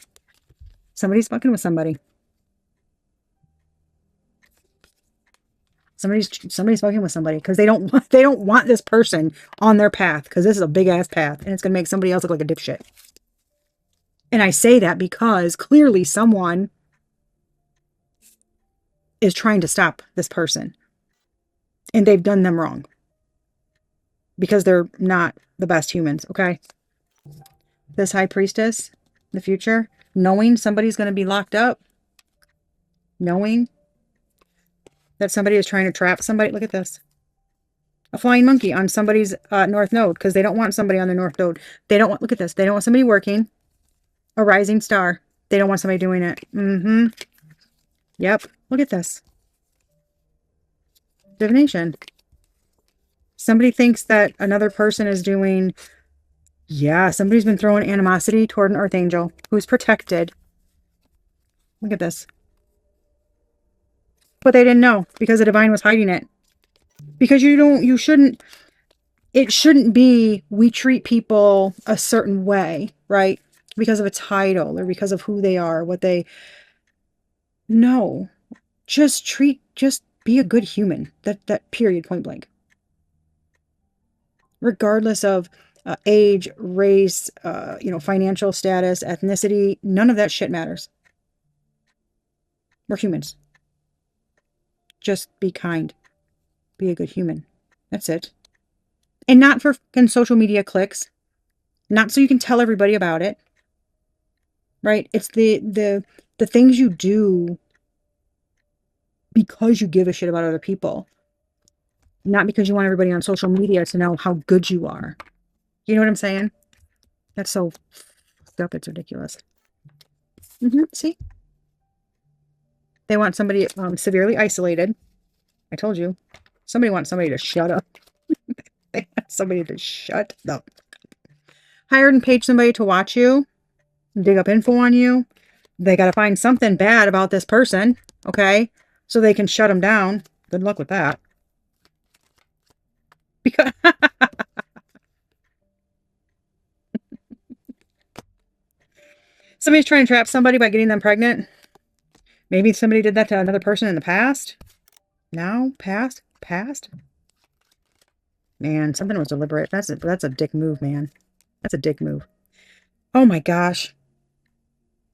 Somebody's fucking with somebody. Somebody's fucking with somebody because they don't want this person on their path because this is a big ass path and it's going to make somebody else look like a dipshit. And I say that because clearly someone is trying to stop this person. And they've done them wrong. Because they're not the best humans, okay? This high priestess, the future, knowing somebody's going to be locked up, knowing that somebody is trying to trap somebody. Look at this. A flying monkey on somebody's north node, because they don't want somebody on their north node. They don't want, look at this. They don't want somebody working. A rising star. They don't want somebody doing it. Mm-hmm. Yep. Look at this. Divination. Somebody thinks that another person is doing, yeah, somebody's been throwing animosity toward an earth angel who's protected. Look at this. But they didn't know because the divine was hiding it. Because you shouldn't, it shouldn't be we treat people a certain way, right? Because of a title or because of who they are, what they, no. Just be a good human. That period, point blank. Regardless of age, race, financial status, ethnicity, none of that shit matters. We're humans. Just be kind. Be a good human. That's it. And not for social media clicks. Not so you can tell everybody about it. Right? It's the things you do because you give a shit about other people. Not because you want everybody on social media to know how good you are. You know what I'm saying? That's so fucked up. It's ridiculous. See? They want somebody severely isolated. I told you. Somebody wants somebody to shut up. They want somebody to shut up. Hired and paid somebody to watch you, dig up info on you. They got to find something bad about this person, okay? So they can shut them down. Good luck with that. Because somebody's trying to trap somebody by getting them pregnant. Maybe somebody did that to another person in the past. Now, past. Man, something was deliberate. That's a dick move, man. That's a dick move. Oh my gosh.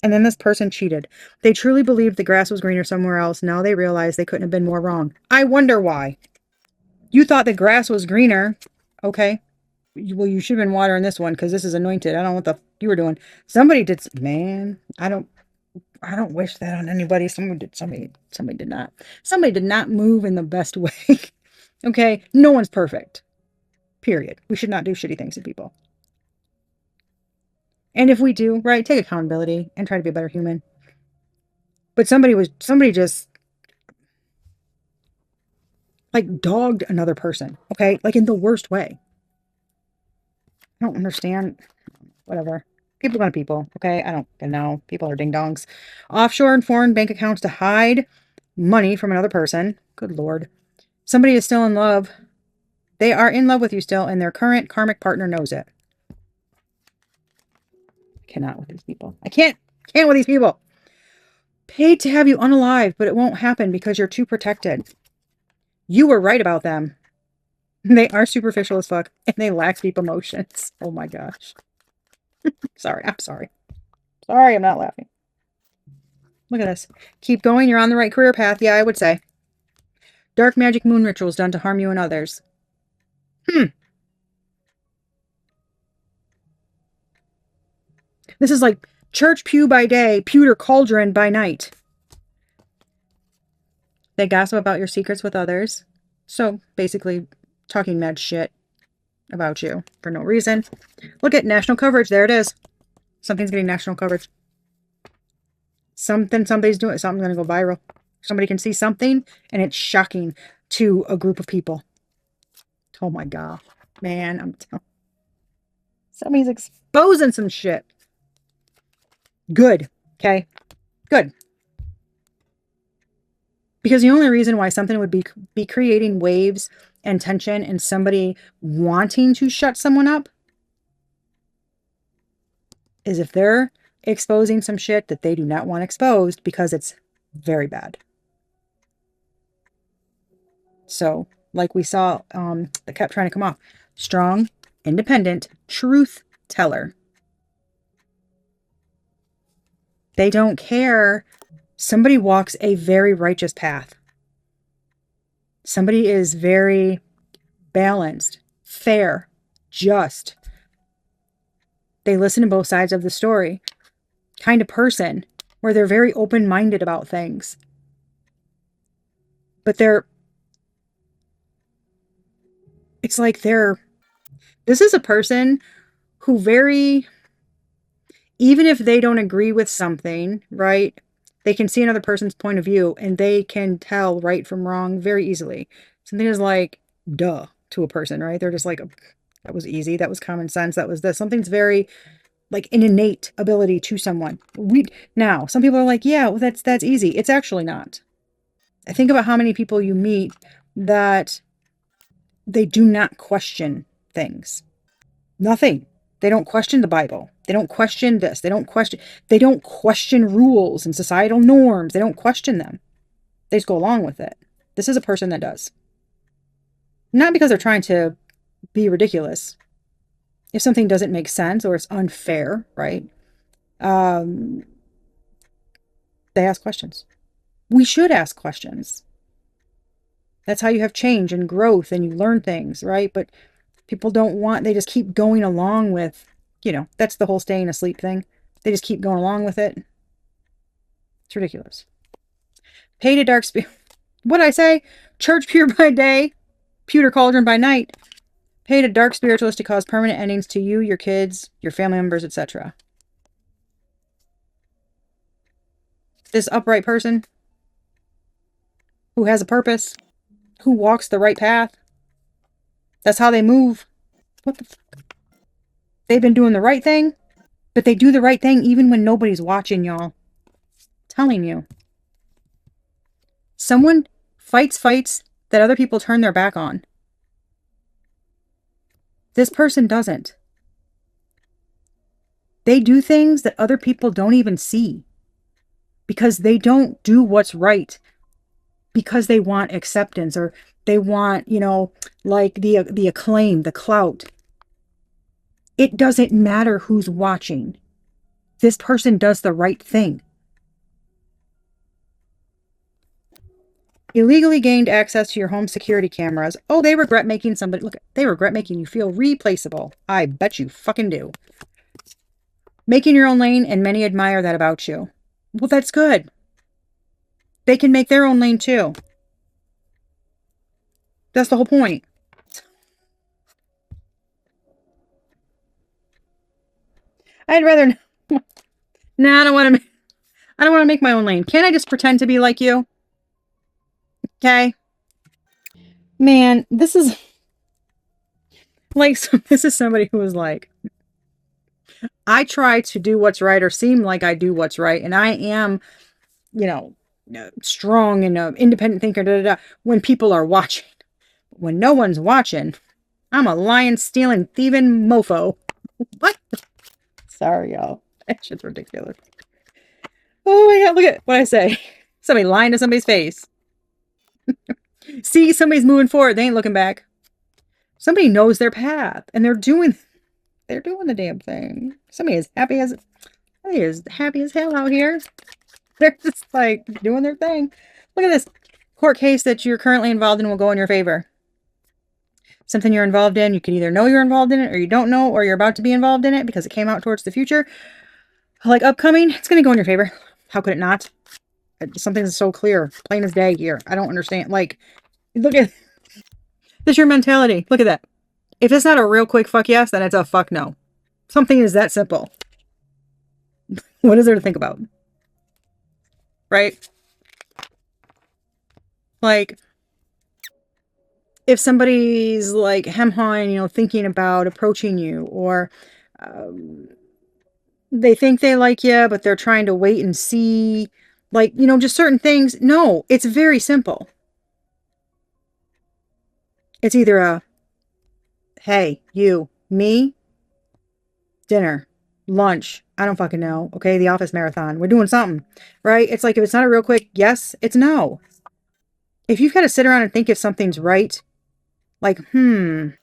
And then this person cheated. They truly believed the grass was greener somewhere else. Now they realize they couldn't have been more wrong. I wonder why. You thought the grass was greener. Okay. Well, you should have been watering this one because this is anointed. I don't know what the you were doing. Somebody did. Man, I don't wish that on anybody. Somebody did not. Somebody did not move in the best way. Okay. No one's perfect. Period. We should not do shitty things to people. And if we do, right, take accountability and try to be a better human. But somebody just like dogged another person, okay? Like in the worst way. I don't understand. Whatever. People gonna people, okay? I don't know. People are ding-dongs. Offshore and foreign bank accounts to hide money from another person. Good Lord. Somebody is still in love. They are in love with you still, and their current karmic partner knows it. I cannot with these people. I can't with these people. Paid to have you unalive, but it won't happen because you're too protected. You were right about them. They are superficial as fuck, and they lack deep emotions. Oh my gosh. Sorry, I'm sorry. Sorry, I'm not laughing. Look at this. Keep going, you're on the right career path. Yeah, I would say. Dark magic moon rituals done to harm you and others. This is like church pew by day, pewter cauldron by night. They gossip about your secrets with others. So basically talking mad shit about you for no reason. Look at national coverage. There it is. Something's getting national coverage. Somebody's doing, something's going to go viral. Somebody can see something and it's shocking to a group of people. Oh my God. Man, I'm telling you. Somebody's exposing some shit. Good. Okay. Good. Because the only reason why something would be creating waves and tension and somebody wanting to shut someone up is if they're exposing some shit that they do not want exposed because it's very bad. So, like we saw, that kept trying to come off. Strong, independent, truth teller. They don't care Somebody walks a very righteous path. Somebody is very balanced, fair, just. They listen to both sides of the story. Kind of person where they're very open-minded about things. But it's like this is a person who even if they don't agree with something, right? They can see another person's point of view and they can tell right from wrong very easily. Something is like, duh, to a person, right? They're just like, that was easy. That was common sense. That was this. Something's very like an innate ability to someone. Now, some people are like, yeah, well, that's easy. It's actually not. I think about how many people you meet that they do not question things. Nothing. They don't question the Bible. They don't question this. They don't question rules and societal norms. They don't question them. They just go along with it. This is a person that does. Not because they're trying to be ridiculous. If something doesn't make sense or it's unfair, right? They ask questions. We should ask questions. That's how you have change and growth and you learn things, right? But people they just keep going along with, that's the whole staying asleep thing. They just keep going along with it. It's ridiculous. Paid a dark spirit. What'd I say? Church pure by day, pewter cauldron by night. Paid a dark spiritualist to cause permanent endings to you, your kids, your family members, etc. This upright person who has a purpose, who walks the right path. That's how they move. What the fuck? They've been doing the right thing, but they do the right thing even when nobody's watching, y'all. I'm telling you. Someone fights that other people turn their back on. This person doesn't. They do things that other people don't even see because they don't do what's right because they want acceptance or they want, like the acclaim, the clout. It doesn't matter who's watching. This person does the right thing. Illegally gained access to your home security cameras. Oh, they regret making they regret making you feel replaceable. I bet you fucking do. Making your own lane, and many admire that about you. Well, that's good. They can make their own lane too. That's the whole point. I'd rather. Nah, I don't want to make my own lane. Can't I just pretend to be like you? Okay. Man, this is like, this is somebody who was like, I try to do what's right or seem like I do what's right. And I am, strong and independent thinker, when people are watching. When no one's watching, I'm a lying, stealing, thieving mofo. What? Sorry, y'all. That shit's ridiculous. Oh my God, look at what I say. Somebody lying to somebody's face. See, somebody's moving forward. They ain't looking back. Somebody knows their path and they're doing the damn thing. Somebody is happy as hell out here. They're just like doing their thing. Look at this court case that you're currently involved in will go in your favor. Something you're involved in, you can either know you're involved in it or you don't know, or you're about to be involved in it because it came out towards the future. Like upcoming, it's going to go in your favor. How could it not? Something's so clear, plain as day here. I don't understand. Like, look at this is your mentality. Look at that. If it's not a real quick fuck yes, then it's a fuck no. Something is that simple. What is there to think about? Right? Like, if somebody's like hem-hawing, thinking about approaching you, or they think they like you, but they're trying to wait and see, like, just certain things. No, it's very simple. It's either a, hey, you, me, dinner, lunch, I don't fucking know. Okay, the office marathon. We're doing something, right? It's like, if it's not a real quick yes, it's no. If you've got to sit around and think if something's right, like, can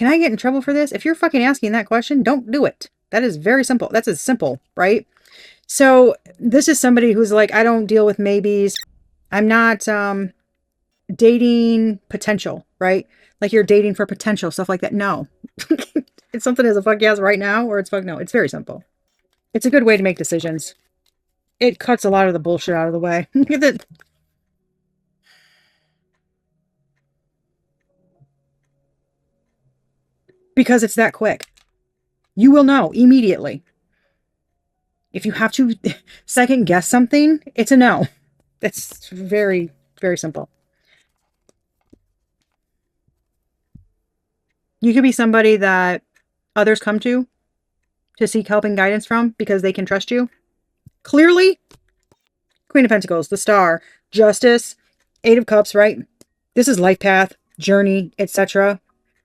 I get in trouble for this? If you're fucking asking that question, don't do it. That is very simple. That's as simple, right? So this is somebody who's like, I don't deal with maybes. I'm not dating potential, right? Like you're dating for potential, stuff like that. No. It's something as a fuck yes right now or it's fuck no. It's very simple. It's a good way to make decisions. It cuts a lot of the bullshit out of the way. Because it's that quick. You will know immediately. If you have to second guess something, it's a no. It's very, very simple. You could be somebody that others come to seek help and guidance from because they can trust you. Clearly, Queen of Pentacles, the Star, Justice, Eight of Cups, right? This is life path, journey, etc.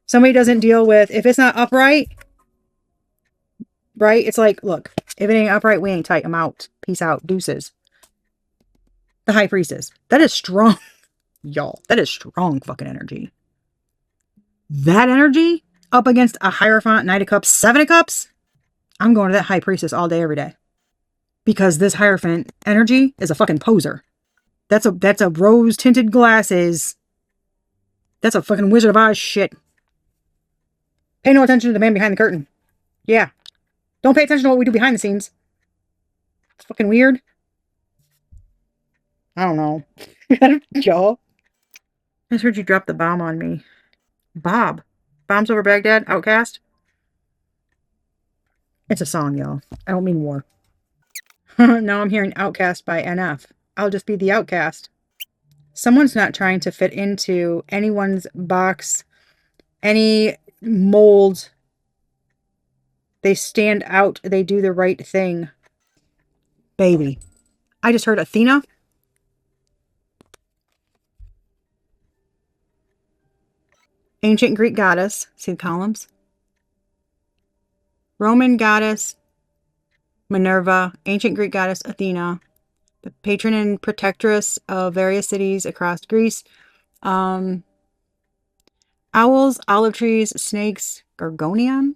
Somebody doesn't deal with, if it's not upright, right? It's like, look, if it ain't upright, we ain't tight. I'm out. Peace out. Deuces. The High Priestess. That is strong, y'all. That is strong fucking energy. That energy up against a Hierophant, Knight of Cups, Seven of Cups. I'm going to that High Priestess all day, every day. Because this Hierophant energy is a fucking poser. That's a rose tinted glasses. That's a fucking Wizard of Oz shit. Pay no attention to the man behind the curtain. Yeah. Don't pay attention to what we do behind the scenes. It's fucking weird. I don't know. Y'all. I just heard you drop the bomb on me. Bob. Bombs over Baghdad? Outcast? It's a song, y'all. I don't mean war. Now I'm hearing Outcast by NF. I'll just be the outcast. Someone's not trying to fit into anyone's box, any mold. They stand out. They do the right thing. Baby. I just heard Athena. Ancient Greek goddess. See the columns? Roman goddess Minerva. Ancient Greek goddess Athena. The patron and protectress of various cities across Greece. Owls, olive trees, snakes, Gorgonian.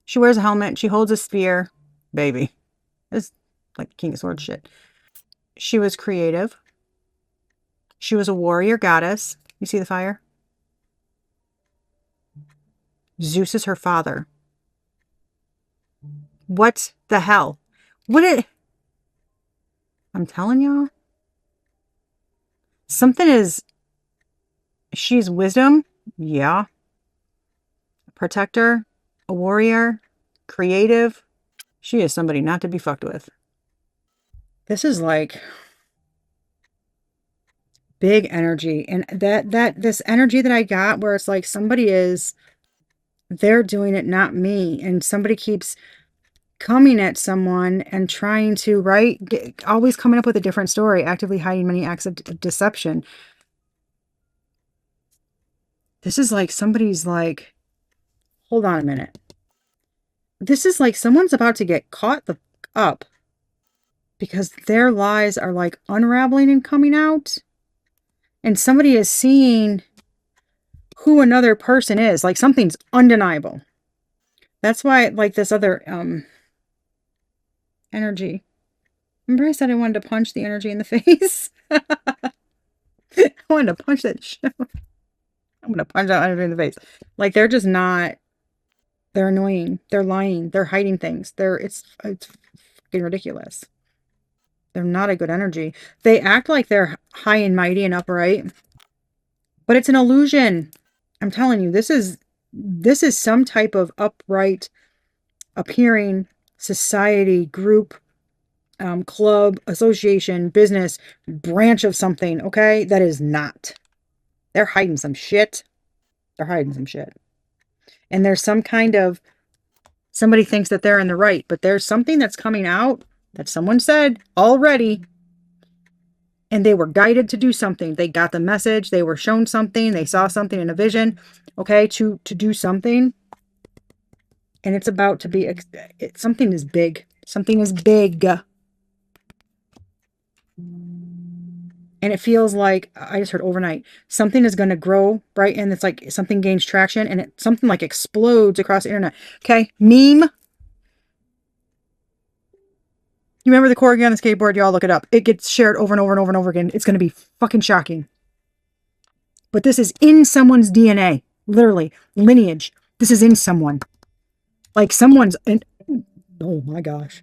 She wears a helmet. She holds a spear. Baby. It's like King of Swords shit. She was creative. She was a warrior goddess. You see the fire? Zeus is her father. What the hell? I'm telling y'all. Something is... She's wisdom. Yeah. A protector. A warrior. Creative. She is somebody not to be fucked with. This is like... big energy. And this energy that I got where it's like somebody is... they're doing it, not me. And somebody keeps coming at someone and trying to, right? Always coming up with a different story, actively hiding many acts of deception. This is like somebody's like, hold on a minute. This is like someone's about to get caught the up because their lies are like unraveling and coming out. And somebody is seeing who another person is. Like something's undeniable. That's why like this other energy. Remember I said I wanted to punch the energy in the face? I wanted to punch that shit. I'm going to punch that energy in the face. Like they're just not, they're annoying. They're lying. They're hiding things. It's fucking ridiculous. They're not a good energy. They act like they're high and mighty and upright, but it's an illusion. I'm telling you, this is some type of upright appearing society, group, club, association, business, branch of something, okay? That is not. They're hiding some shit. They're hiding some shit. And there's some kind of, somebody thinks that they're in the right, but there's something that's coming out that someone said already. And they were guided to do something. They got the message. They were shown something. They saw something in a vision, okay, to do something. And it's about to be, something is big. Something is big. And it feels like, I just heard overnight, something is going to grow, right? And it's like something gains traction and something like explodes across the internet. Okay, meme. You remember the corgi on the skateboard? Y'all look it up. It gets shared over and over and over and over again. It's going to be fucking shocking. But this is in someone's DNA. Literally. Lineage. This is in someone. Like someone's... Oh my gosh.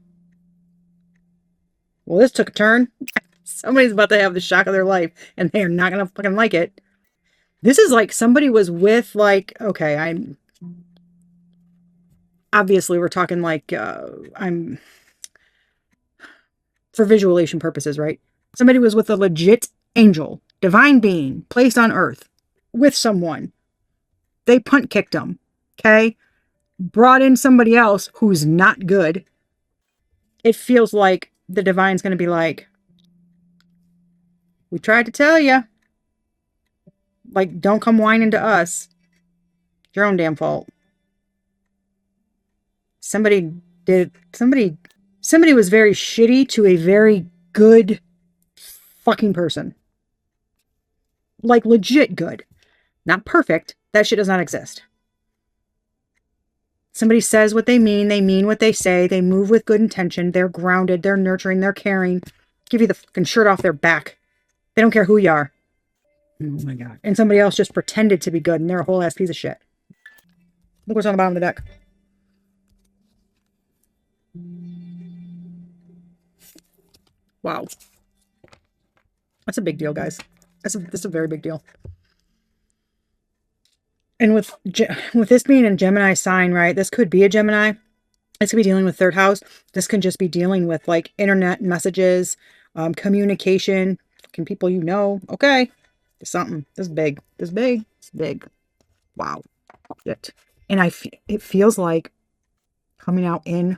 Well, this took a turn. Somebody's about to have the shock of their life. And they're not going to fucking like it. This is like somebody was with like... Okay, I'm... Obviously, we're talking like... I'm... For visualization purposes, right? Somebody was with a legit angel, divine being, placed on earth with someone. They punt kicked them, okay? Brought in somebody else who's not good. It feels like the divine's going to be like, we tried to tell you. Like, don't come whining to us. Your own damn fault. Somebody was very shitty to a very good fucking person. Like, legit good. Not perfect. That shit does not exist. Somebody says what they mean what they say, they move with good intention, they're grounded, they're nurturing, they're caring, give you the fucking shirt off their back. They don't care who you are. Oh my God. And somebody else just pretended to be good and they're a whole ass piece of shit. Look what's on the bottom of the deck. Wow. That's a big deal, guys. That's a very big deal. And with this being a Gemini sign, right? This could be a Gemini. This could be dealing with third house. This can just be dealing with like internet messages, communication, fucking people you know. Okay, there's something. This is big. This is big. It's big. Wow. Shit. And it feels like coming out in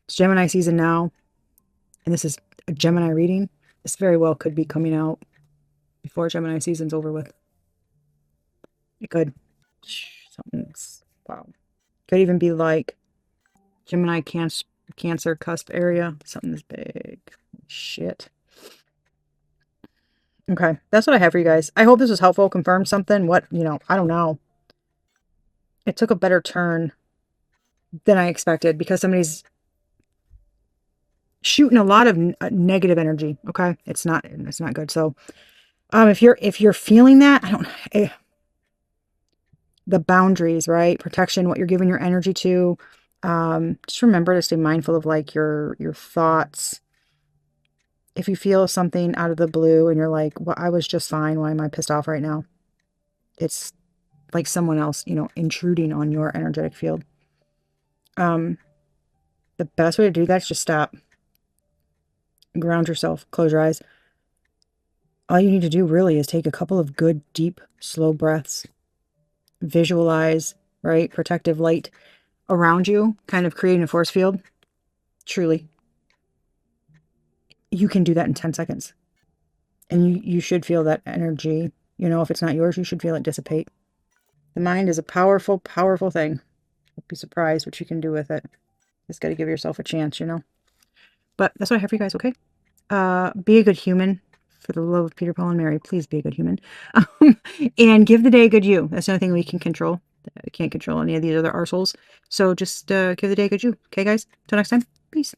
it's Gemini season now, and this is a Gemini reading. This very well could be coming out before Gemini season's over with. It could. Something's wow. Could even be like Gemini Cancer cusp area. Something this big. Shit. Okay. That's what I have for you guys. I hope this was helpful. Confirm something. What, I don't know. It took a better turn than I expected because somebody's shooting a lot of negative energy. Okay. It's not good. So, if you're feeling that, I don't know. The boundaries, right? Protection, what you're giving your energy to. Just remember to stay mindful of like your thoughts. If you feel something out of the blue and you're like, well, I was just fine. Why am I pissed off right now? It's like someone else, intruding on your energetic field. The best way to do that is just stop. Ground yourself. Close your eyes. All you need to do really is take a couple of good, deep, slow breaths. Visualize, right? Protective light around you, kind of creating a force field. Truly. You can do that in 10 seconds. And you should feel that energy. If it's not yours, you should feel it dissipate. The mind is a powerful, powerful thing. You'll be surprised what you can do with it. Just got to give yourself a chance, But that's what I have for you guys, okay? Be a good human. For the love of Peter, Paul, and Mary, please be a good human. And give the day a good you. That's the only thing we can control. We can't control any of these other arseholes. So just give the day a good you. Okay, guys? Till next time. Peace.